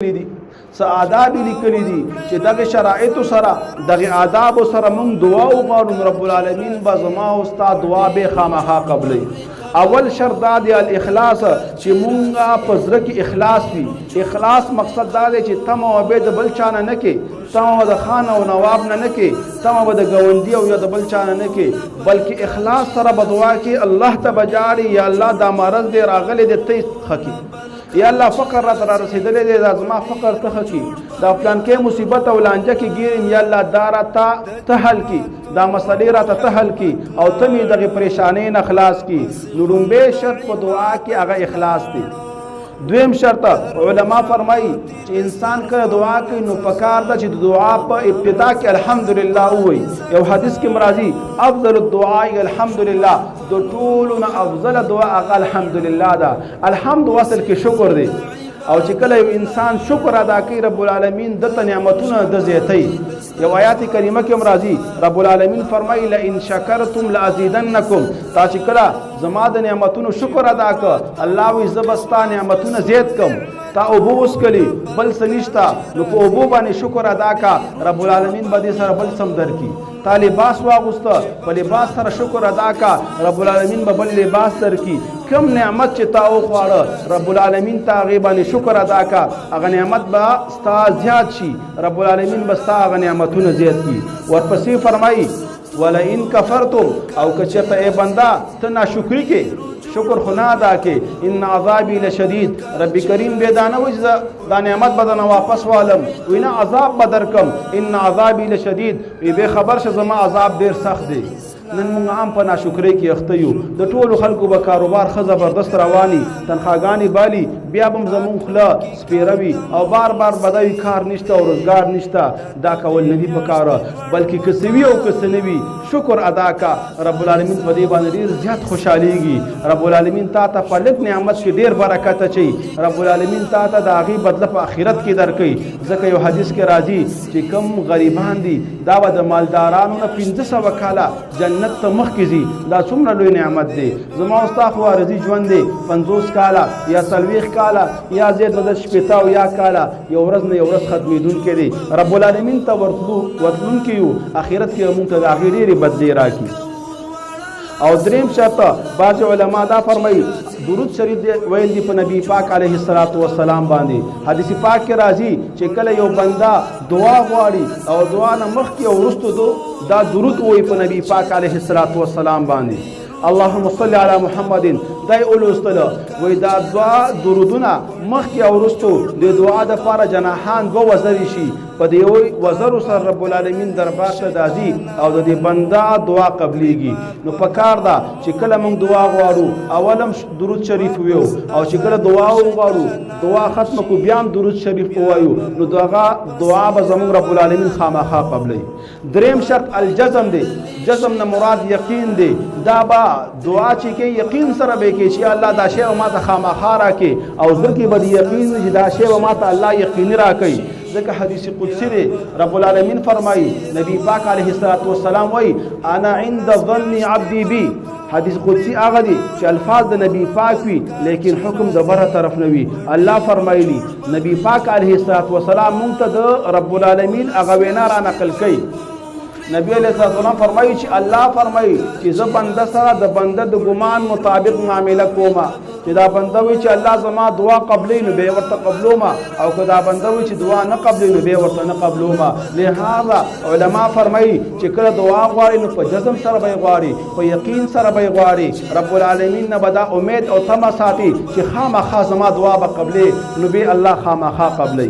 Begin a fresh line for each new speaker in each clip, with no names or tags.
دي س آداب لیکلي دي چې دغه شرایط سره دغه آداب سره مونږ دعا وغواړو رب العالمین به زما او ستا دعا به خامخا قبلوي. اول شرط دا دی الاخلاص چې مونږه په زړه کې اخلاص وي. اخلاص مقصد دا دی چې تم او به د بل چانه نه کې، تم د خان او نواب نه کې، تم د ګوندی او یا د بل چانه نه کې، بلکې اخلاص سره به دعا کې الله ته بجاړي یا الله دا مرض دی راغلی دی ته خکی، یا الله فقر را تر رسیدلې دی دا زما فقر ته خکی، دا پلان کې مصیبت او لانجه کې ګیرم یا الله دارا ته حل کی، دا مسلې را ته حل کی او ته می دغه پریشانې نه خلاص کی. نو لومبه شرط په دعا کې هغه اخلاص دی. دویم شرط علما فرمایي چې انسان کله دعا کوي نو پکار ده چې د دعا په ابتدا کې الحمدلله وایي. یو حدیث کې مرضی افضل الدعاء الحمدلله، د ټولو نه افضل دعا هغه الحمدلله ده. الحمد وصل کې شکر دی او چې کله یو انسان شکر ادا کوي رب العالمین دته نعمتونه د زیاتي. یو آیات کریمه کې مرضی رب العالمین فرمایي لئن شکرتم لازیدنکم، تا چې کله زما د نعمتونو شکر ادا ک الله وی زبستا نعمتونه زیات کم، تا اوبو وسکلی بل سنشتا نو په اوبو باندې شکر ادا کا رب العالمین به سره بل سم درکی. تا لباس واغوسته په لباس سره شکر ادا کا رب العالمین به بل لباس درکی. کم نعمت چې تا وخواړه رب العالمین تا هغې باندې شکر ادا کا، هغه نعمت به ستا زیات شي، رب العالمین به ستا هغه نعمتونه زیات کړي. ورپسې فرمایي ولئن کفرتم، او که چېرته ای بنده ته ناشکري کې شکر خو نه ادا کې ان عذابی لشدید، رب کریم به دا نه وایي دا نعمت به درنه واپس والم، وایي نه عذاب به درکم ان عذابی لشدید، وی به خبر شه زما عذاب ډېر سخت دی. نن موږ هم په ناشکرۍ کې اخته یو، د ټولو خلکو به کاروبار ښه زبردست رواني، تنخواګانې بالي، بیا به زمونږ خوله سپیره وي او بار بار بدوي کار نشته او روزګار نشته. دا کول نه دي پکاره، بلکې که څه وي او که څه نه وي شکر ادا کا، رب العالمین په دې باندې ډېر زیات خوشحالیږي. رب العالمین تا ته په لږ نعمت کې ډېر برکت اچوي، رب العالمین تا ته د هغې بدله په آخرت کې درکوي. ځکه یو حدیث کې راځي چې کم غریبان دي دا به د مالدارانو نه 500 کاله جنت ته مخکې ځي. دا څومره لوی نعمت دی. زما او ستا خو عارضي ژوند دی 50 کاله یا 40 کاله یا زیات نه د 80 او یا کاله، یو ورځ نه یو ورځ ختمېدونکی دی. رب العالمین ته ورتلونکي یو، آخرت کې موږ ته د هغې ډېرې بدلې راکړي. او دریم شرط بعض علما دا فرمایي درود شریف دی ویل دی په نبی پاک علیه الصلاۃ والسلام باندې. حدیث پاک کې راځي چې کله یو بنده دعا غواړي او دعا نه مخکې او وروسته دا درود وایي په نبی پاک علیه الصلاۃ والسلام باندې. اللهم صل علی محمد دای اولوستله وای دا دعا درودونه مخکې او وروسته د دعا د لپاره جناحان دو وزري شي، په دې وزرو سره رب العالمین دربار ته دازي او د دې بنده دعا قبليږي. نو پکار دا چې کله موږ دعا غواړو اولم درود شریف ویو، او چې کله دعا وغواړو دعا ختم کو بیا هم درود شریف وایو، نو دعا به زموږ رب العالمین خامخا قبلوي. دریم شرط الجزم دی. جزم نه مراد یقین دی. دا با دعا چې کې یقین سره به کې چې الله دا شی ما ته خامخا راکې او زړه کې به یقین چې دا شی ما ته الله یقین راکې. ځکه حدیث قدسی دی رب العالمین فرمایي نبی پاک علیه السلام وایي انا عند ظن عبدی بی. حدیث قدسی هغه دی چې الفاظ د نبی پاک وي لیکن حکم د بره طرف نه وي. الله فرمایلی نبی پاک علیه السلام مونږ ته د رب العالمین هغه وینا را نقل کوي. نبی علیہ السلام فرمایي چې الله فرمایي چې زه بنده سره د بنده د ګمان مطابق معامله کوم، چې دا بنده وي چې الله زما دعا قبلې نو به ورته قبلوما، او که دا بنده وي چې دعا نه قبلې نو به ورته نه قبلوما. لهذا علما فرمایي چې کله دعا غواړي نو په جزم سره به غواړي، په یقین سره به غواړي. رب العالمین نه به دا امید او تمه ساتي چې خامخا زما دعا به قبلې، نو به الله خامخا قبلې.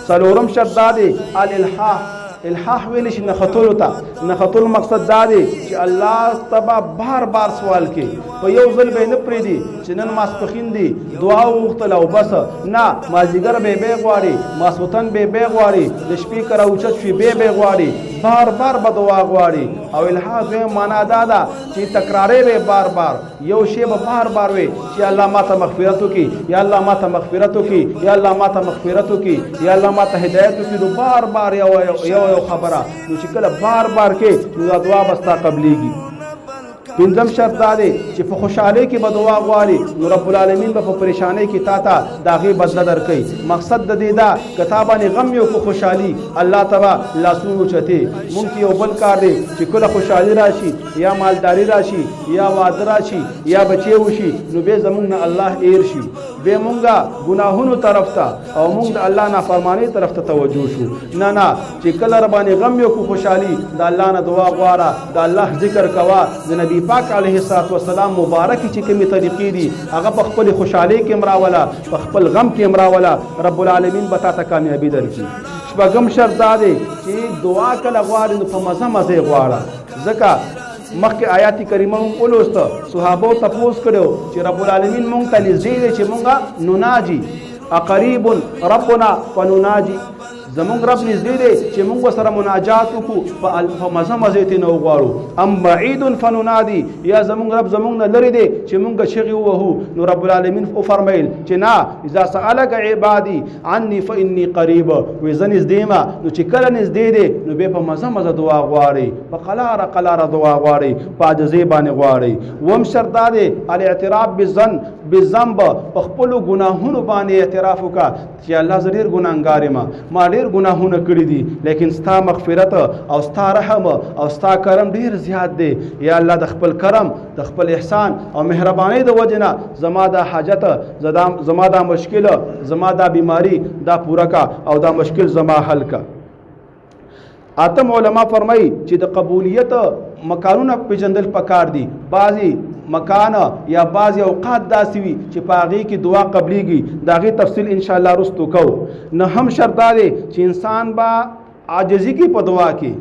څلورم شرط دا دی الالحاح. الحاح ویل شي نختلو ته. نختلو مقصد دا دی چې الله تبا بار بار سوال کوي، په یو ځل به نه پرېږدي چې نن ماسپښین دی دعا وغوښتله او بس نه، مازدیګر به غواړي، ماسخوتن به غواړي، د شپې که راوچت شي به غواړي، بار بار به دعا غواړي. او الحاح دویم معنا دا ده چې تکرارې به بار بار یو شی به بار بار وي چې الله ما ته مغفرت وکړي، یا الله ما ته مغفرت وکړي، یا الله ما ته مغفرت وکړي، یا الله ما ته هدایت وکړي. نو بار بار یو خبره، نو چې کله بار بار کې نو دا دعا به ستا قبلېږي. پنځم شرط دا دی چې په خوشحالۍ کې به دعا غواړي نو رب العالمین به په پریشانۍ کې تا ته د هغې بدله درکوي. مقصد د دې دا که تا باندې غم یو په خوشحالي الله ته به لاسونه اوچتې. مونږ کې یو بل کار دی چې کله خوشحالي راشي یا مالداري راشي یا واده راشي یا بچی وشي نو بیا زمونږ نه الله ایر شي، بیا مونږه ګناهونو طرف ته او مونږ د الله نافرمانۍ طرف ته توجه شو. نه چې کله ربانې غم یو کو خوشحالي د الله نه دعا غواړه، د الله ذکر کوه. د نبی پاک علیه السلام مبارکې چې کومې طریقې دي هغه په خپل خوشحالۍ کې مراوله، په خپل غم کې مراوله، رب العالمین به تا ته کامیابي درکړي. شپږم شرط دا دی چې دعا کله غواړې نو په مزه مزه یې غواړه. ځکه مخکې آیات کریمه مونږ ولوسته، صحابو تپوس کړو چې رب العالمین مونږ ته نږدې دی چې مونږه نناجي اقریب ربنا فنناجي، زمونږ رب نږدې دی چې مونږ سره مناجات وکړو په مزه مزه یې نه وغواړو. ام بعید فننادي، یا زمونږ رب زمونږ نه لرې دی چې مونږ چغې ووهو. نو رب العالمین وفرمیل چې نه، اذا سألک عبادي عني فإني قریب، وایي زه نږدې یم. نو چې کله نږدې دی نو بیا په مزه مزه دعا غواړئ، په قلاره قلاره دعا غواړئ، په عاجزۍ باندې غواړئ. اووم شرط دا دی الاعتراف بالذنب، په خپلو ګناهونو باندې اعتراف وکړه چې الله زه ډېر ګناهګار یم، ما ډېر ګناهونه کړي دي، لیکن ستا مغفرت او ستا رحم او ستا کرم ډېر زیات دی. یا الله د خپل کرم، د خپل احسان او مهربانۍ د وجې نه زما دا حاجت، زما دا مشکل، زما دا بیماری دا پوره کا او دا مشکل زما حل کا. اتم علما فرمایي چې د قبولیت مکانونه پیژندل پکار دي. بعضی مکان یا بعضی اوقات داسې وي چې په هغې کې دعا قبلیږي، د هغې تفصیل انشاءالله رستو کوو. نهم شرط دا دی چې انسان به عاجزي کې په دعا کې،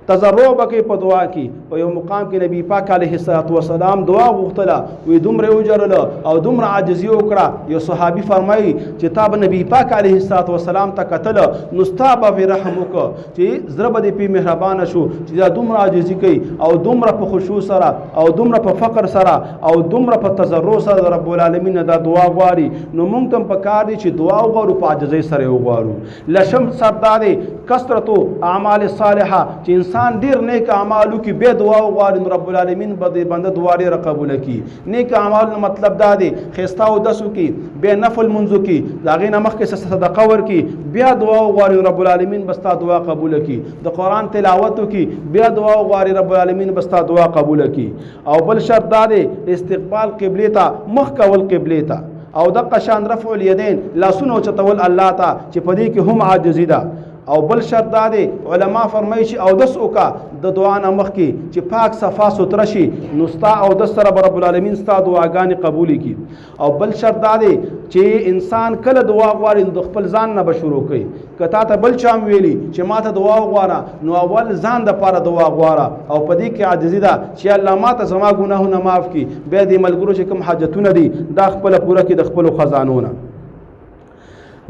تضرع به کوي په دعا کې. په یو مقام کې نبی پاک علیه السلام دعا غوښتله، وی دومره وجرله او دومره عاجزي وکړه. یو صحابي فرمایي چې تا به نبی پاک علیه السلام ته کتله نو ستا به پرې رحم وکړه چې زړه به دې پرې مهربانه شو چې دا دومره عاجزي کوي او دومره په خشوع سره او دومره په فقر سره او دومره په تضرع سره د رب العالمین دا دعا غواړي. نو مونږ ته هم پکار دی چې دعا وغواړو، په عاجزۍ سره یې وغواړو. لشم شرط دا دی کثرت اعمال صالحه، چې انسان ډېر نیک اعمالو کې بیا دعا وغواړي نو رب العالمین به د بنده دعا ډېره قبوله کړي. نیک اعمال مطلب دا دی ښایسته اودس وکړي، بیا نفل لمونځ وکړي، د هغې نه مخکې صدقه ورکړي، بیا دعا وغواړي رب العالمین به ستا دعا قبوله کړي. د قرآن تلاوت وکړي، بیا دعا وغواړي رب العالمین به ستا دعا قبوله کړي. او بل شرط دا دی استقبال قبلې ته، مخ کول قبلې ته، او دقه شان رفع الیدین، لاسونه اوچتول الله ته چې په دې کې هم عاجزي ده. او بل شرط دا دی علما فرمایي چې اودس وکړه د دعا نه مخکې چې پاک صفا سوتره شي نو ستا اودس سره به رب العالمین ستا دعاګانې قبولې کړي. او بل شرط دا دی چې انسان کله دعا غواړي نو د خپل ځان نه به شروع کوي. که تا ته بل چا ویلي چې ما ته دعا وغواړه نو اول ځان دپاره دعا غواړه، او په دې کې عاجزي ده چې الله ما ته زما ګناهونه معاف کړي. بیا دې ملګرو چې کوم حاجتونه دي دا خپله پوره کړي د خپلو خزانو نه.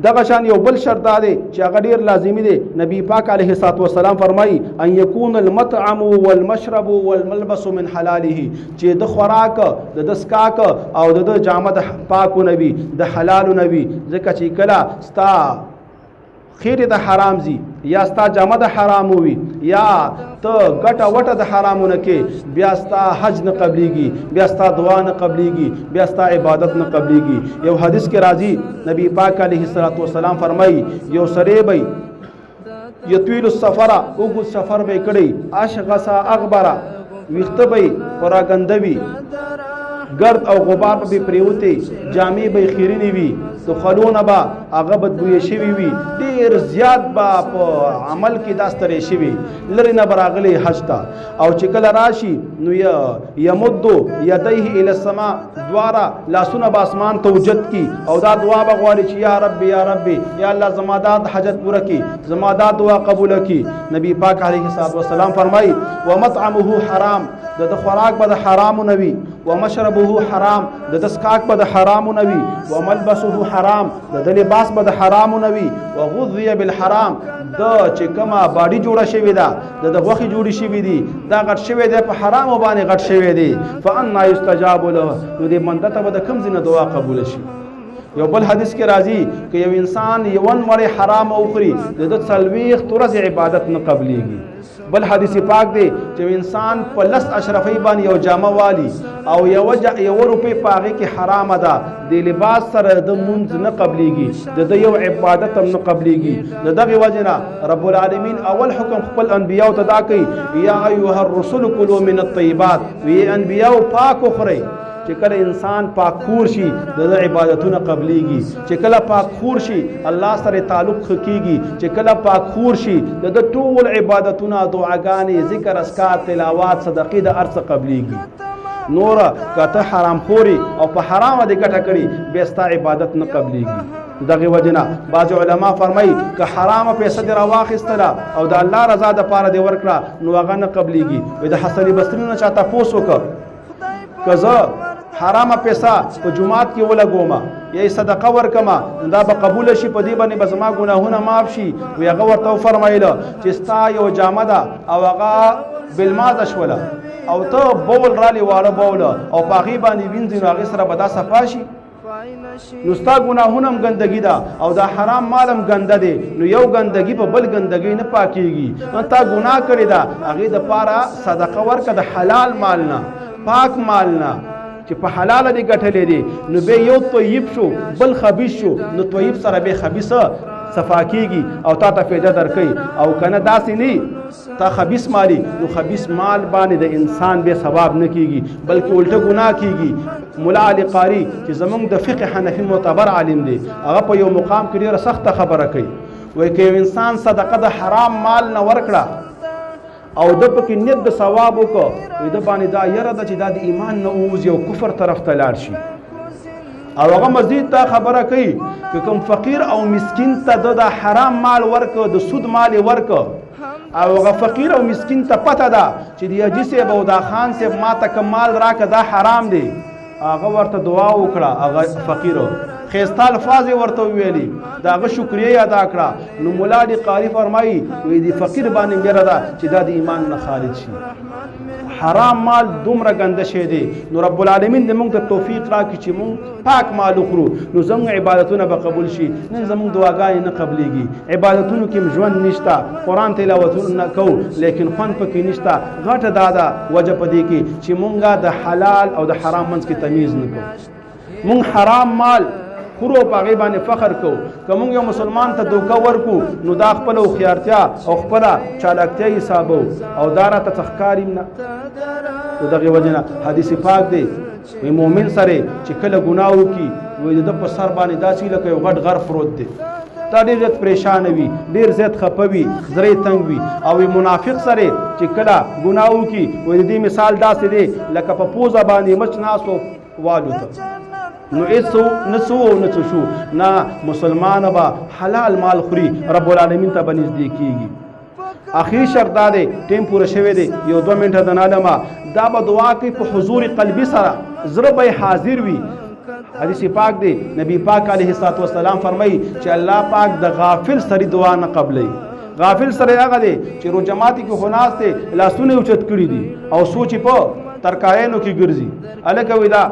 دغه شان یو بل شرط دا دی چې هغه ډېر لازمي دی. نبی پاک علیه السلام فرمایي ان یکون المطعم والمشرب والملبس من حلاله، چې د خوراک، د دسکاک او د جامه د پاکو نبی، د حلالو نبی. ځکه چې کله ستا خیره د حرام زی یا ستا جامه د حرام وي یا ته ګټه وټه د حرامونه کې، بیا ستا حج نه قبلیږي، بیا ستا دعا نه قبلیږي، بیا ستا عبادت نه قبلیږي. یو حدیث کې راځي نبی پاک علیه السلام فرمایي یو سړی به یطویل السفر، اوږد سفر به کړی، اشغصا اغبره، ویښته به پراګنده وي، گرد او غبار به پریوتی، جامې به خیرینې وي، دخلونه به هغه بدبویه شوي وي، ډېر زیات به په عمل کې دا ستړی شوي، لرې نه به راغلی حج ته. او چې کله راشي نو یمدو یدیه الی السما، دواړه لاسونه به اسمان ته اوچت کړي او دا دعا به غواړي چې یا ربي یا ربي، یا الله زما دا حاجت پوره کړي، زما دا دعا قبوله کړي. نبی پاک علیه السلام فرمایي ومطعمه حرام، د خوراک به د حرامو نه وي، ومشربه حرام، د دسکاک به د حرامو نه وي، وملبسه حرام، د لباس به د حرامو نه وي، وغذي بالحرام، د چې کومه باډي جوړه شوې ده، د غوښې جوړې شوې دي، دا غټ شوی دی په حرامو باندې غټ شوی دی. فانا یستجاب له، نو دې بنده ته به د کوم ځای نه دعا قبوله شي. یو بل حدیث کې راځي که یو انسان یون مړی حرام وخوري د ده 40 ورځې عبادت نه قبلیږي. بل حدیث پاک دی چې انسان په لس اشرفی باندې یو جامه والی او یو روپۍ په هغې کې حرامه ده د لباس سره د مونځ نه قبلیږي د یو عبادت هم نه قبلیږي د دغې وجې نه رب العالمین اول حکم خپل انبیاو ته دا کوي یا ایها الرسل کلوا من الطیبات وی انبیاو پاک وخورئ چې کله انسان پاک خور شي د عبادتونه قبلیږي چې کله پاک خور شي الله سره تعلق کیږي چې کله پاک خور شي د ټول عبادتونه دعاګانې ذکر اسکار تلاوات صدقې د ارڅ قبلیږي نور کته حرام خوري او په حرامه د ګټه کړي به ستا عبادت نه قبلیږي دغه وجنا بعض علما فرمایي که حرامه پیسې در واخیستله او د الله رضا د پاره دی ورکړه نو هغه نه قبلیږي وي د حسن بصری نه چاته پوس وکړه کزه حرامه پیسې په جمعات کې ولګوما یا صدقه ورکما دا به قبول شي په دې باندې به زما ګناهونه معاف شي وی هغه ورته فرمایله چې ستا یو جامه ده او هغه بالمازه شوله او ته بول رالی واړه بوله او په هغې باندې وینځي نو هغې سره به دا صفا شي نو ستا ګناهونه هم ګندګي ده او دا حرام مال هم ګنده دی نو یو ګندګي په بل ګندګۍ نه پاکیږي نو تا ګناه کړې ده هغې دپاره صدقه ورکړه د حلال مال نه پاک مال نه چې په حلاله دې ګټلې دي نو به یو طیب شو بل خبیث شو نو طیب سره به خبیثه صفا کیږي او تا ته فایده درکوي او کنه داسې نه تا خبیث مالی نو خبیث مال باندې د انسان به ثواب نه کیږي بلکې الټه ګناه کیږي مولا علی قاری چې زمونږ د فقه حنفي معتبر عالم دی هغه په یو مقام کې ډیره سخته خبره کوي وایي که یو انسان صدقه د حرام مال نه ورکړه او د پکې نیت د ثواب وکړه وي د باندې دا یره ده چې دا د ایمان نه ووځي او کفر طرف ته لاړ شي او هغه مزید دا خبره کوي که کوم فقیر او مسکین ته د حرام مال ورکه د سود مال ورکه او هغه فقیر او مسکین ته پته ده چې د حاجي صاحب او دا خان صاحب ما ته کوم مال راکه دا حرام دی هغه ورته دعا وکړه هغه فقیر خیسته الفاظ ورته ویلي دا هغه شکریه ادا کړه نو مولا علی قاری فرمایي وی دی فقیر باندې ګره ده چې دا د ایمان نه خارج شي حرام مال دومره ګنده شی دی نو رب العالمین دې موږ ته توفیق راکړي چې موږ پاک مال وخورو نو زموږ عبادتونه به قبول شي نن زموږ دعاګانې نه قبلیږي عبادتونو کې ژوند نشته قرآن تلاوتونه نه کوو لیکن خوند پکې نشته غټه دا ده وجه په دې کې چې موږ د حلال او د حرام منځ کې تمیز نه کوو موږ حرام مال خورو په هغې باندې فخر کوو که موږ یو مسلمان ته دوکه ورکو نو دا خپله هوښیارتیا او خپله چالاکتیا حسابو او دا راته څه ښکاري نه د دغې وجې نه حدیث پاک دی وی مؤمن سره چې کله ګناه وکړي وایي د ده په سر باندې داسې لکه یو غټ غر پروت دی دا ډېر زیات پریشانه وي ډېر زیات خفه وي زړه تنګ وي او منافق سره چې کله ګناه وکړي وایي د دې مثال داسې دی لکه په پوزه باندې مچ ناست والوته نو ایسو نسو نسو شو نه مسلمان با حلال مال خوري رب العالمین ته بنزدې کیږي اخیر شرط دا دی ټیم پوره شوی دی یو 2 منټه د نالما دا به دعا کوي په حضور قلبي سره زړه به حاضر وي حدیث پاک دی نبی پاک علیه الصلوۃ والسلام فرمایي چې الله پاک د غافل سری دعا نه قبلي غافل سره هغه دی چې رو جماعتي کې خناس ته لاسونه اوچت کړی دي او سوچ په ترکاینو کې ګرځي الکه ودا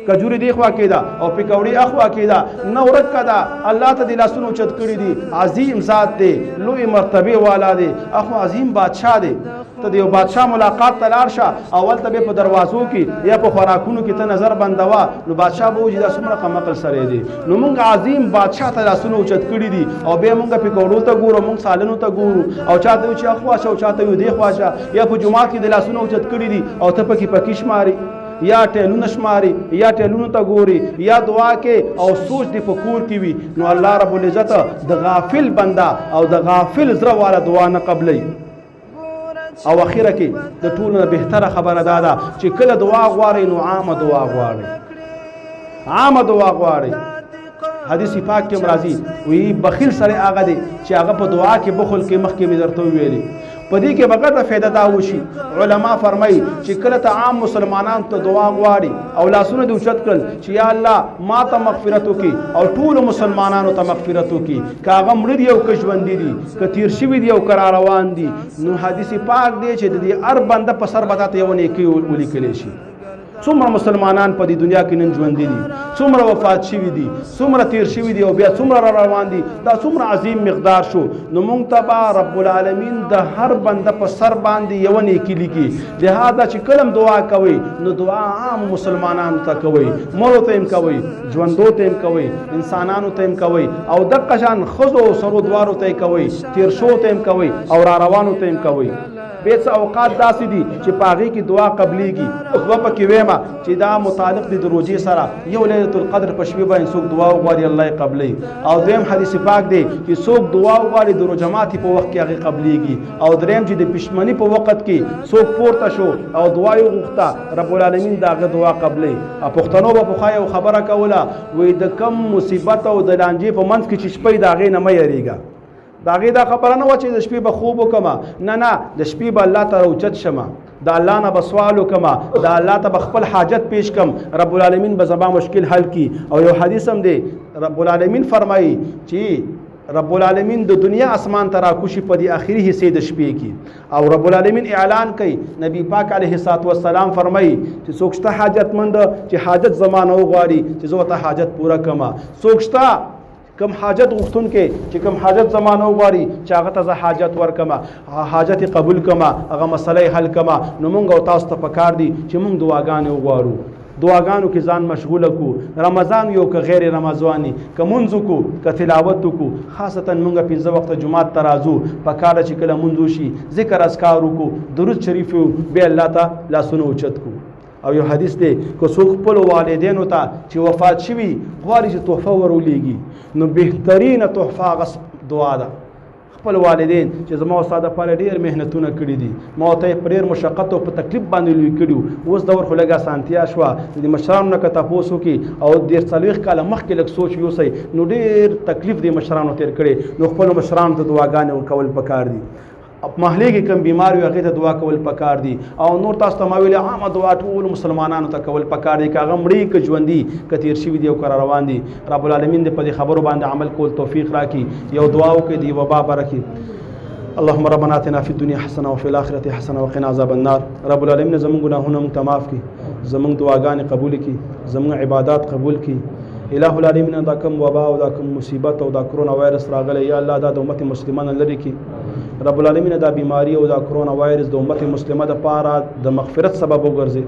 کجوري دی خوا کېده او پکوړې اخوا کېده نه ورکه ده الله ته د لاسونو اوچت کړي دي عظیم ذات دی لوی مرتبه والا دی اخو عظیم بادشاه دی ته د یو بادشاه ملاقات ته لاړ شه اول ته به په دروازو کې یا په خوراکونو کې ته نظر بندوه نو بادشاه به وایي دا څومره کمعقل سړی دی نو موږ عظیم بادشاه ته لاسونه اوچت کړي دي او بیا موږ پکوړو ته ګورو موږ سالنو ته ګورو او چاته وایي چې اخوا شه او چاته وایي دی خوا شه یا په جومات کې د لاسونه اوچت کړي دي او ته پکې پکې شماري یا ټیلونه شماري یا ټیلونو ته ګوري یا دعا کې او سوچ دی په کور کې وي نو الله رب العزت د غافل بنده او د غافل زړه والا دعا نه قبلي او اخیره کې د ټولو نه بهتره خبره دا ده چې کله دعا غواړئ نو عامه دعا غواړئ عامه دعا غواړئ حدیث پاک کې راځي وی بخیل سره هغه دی چې هغه په دعا کې بخل کې مخکې مې درته ویلي په دې کې بغیر فایده دا وشي علما فرمایي چې کله ته عام مسلمانان ته دعا غواړي او لاسونه دې اوچت کړل چې یا الله ما ته مغفرت وکړي او ټولو مسلمانانو ته مغفرت وکړي که هغه مړه دي او که ژوندي دي که تیر شوي دي او که را روان دي نو حدیث پاک دی چې د دې هر بنده په سر به تا ته یوه نیکي ولیکلی شي څومره مسلمانان په دې دنیا کې نن ژوند دي څومره وفات شوي دي څومره تیر شوي دي او بیا څومره را روان دي دا څومره عظیم مقدار شو نو موږ ته به رب العالمین د هر بنده په سر باندې یو نیکي لیکي لهذا چې کلم دعا کوي نو دعا عام مسلمانانو ته کوي مړو ته هم کوي ژوندو ته هم کوي انسانانو ته هم کوي او دغه شان ښځو او سرو دوارو ته کوي تیر شو ته هم کوي او را روانو ته هم کوي بیت اوقات داسې دي چې په هغې کې دعا قبلیږي دوه پکې ویمه چې دا متعلق دي د روژې سره یو لیلة القدر په شپې باندې څوک دعا وغواړي الله یې قبلوي او دویم حدیث پاک دی چې څوک دعا وغواړي د روژه ماتي په وخت کې هغې قبلیږي او دریم چې د پښمني په وخت کې څوک پورته شو او دعا یې وغوښته رب العالمین د هغه دعا قبلوي پښتنو به پخوا یو خبره کوله وایي د کم مصیبت او د لانجې په منځ کې چې شپه د هغې نه مه یېرېږه د هغې دا خبره نه وه چې د شپې به خوب وکړمه نه د شپې به الله ته راوچت شمه د الله نه به سوال وکړمه د الله ته به خپل حاجت پیش کړم رب العالمین به زما مشکل حل کړي او یو حدیث هم دی رب العالمین فرمایي چې رب العالمین د دنیا اسمان ته راکوشي په دې آخري حصې د شپې کې او رب العالمین اعلان کوي نبی پاک علیه الصلاة والسلام فرمایي چې څوک شته حاجتمند چې حاجت زما نه وغواړي چې زه ورته حاجت پوره کړم څوک شته کم حاجت غوښتون کې چې کم حاجت زمانه وغواړي چې هغه ته زه حاجت ورکما حاجت قبول کما هغه مسله حل کما نو موږ او تاسو ته پکار دي چې موږ دعاګانې وغواړو دعاګانو کې ځان مشغوله کو رمضان یو که غیر رمضاني که منځ کو که تلاوت کو خاصتا موږ 15 وخت جمعات ته راځو پکار چې کله منځ شي ذکر اذکار کو درود شریف به الله ته لاسونه اوچت کو او یو حدیث دی که څوک خپل والدینو ته چې وفات شوي غواړي چې تحفه ورولېږي نو بهترینه تحفه هغه دعا ده خپل والدین چې زما استاد لپاره ډېر محنتونه کړي دي ما ته یې په ډېر مشقت او په تکلیف باندې لوی کړي اوس دور خو لږه اسانتیا شوه د مشرانو نه که تپوس وکړي او 40 کاله مخکې لږ سوچ یوسئ نو ډېر تکلیف د مشرانو تېر کړی نو خپلو مشرانو ته دعاګانې کول پکار دي محلې کې کم بیمار وي هغې ته دعا کول پکار دي او نور تاسو ته ما ویلې عامه دعا ټولو مسلمانانو ته کول پکار دي که هغه مړي که ژوندي که تېر شوي دي او که روان دي رب العالمین دې په دې خبرو باندې عمل کول توفیق راکړي یو دعا وکړي د وبا باره کې اللهم ربنا آتنا فی الدنیا حسنه وفي الاخرة حسنه وقنا عذاب النار رب العالمین زموږ ګناهونه موږ ته معاف کړي زموږ دعاګانې قبول کړي زموږ عبادات قبول کړي الہ العالمین دا کم وبا او دا کم مصیبت او دا کرونا وایرس راغلی یا الله دا د امت مسلمانو لرې کړي رب العالمین دا بیماری او دا کرونا وایرس د امت مسلمه د پاره د مغفرت سبب وګرځي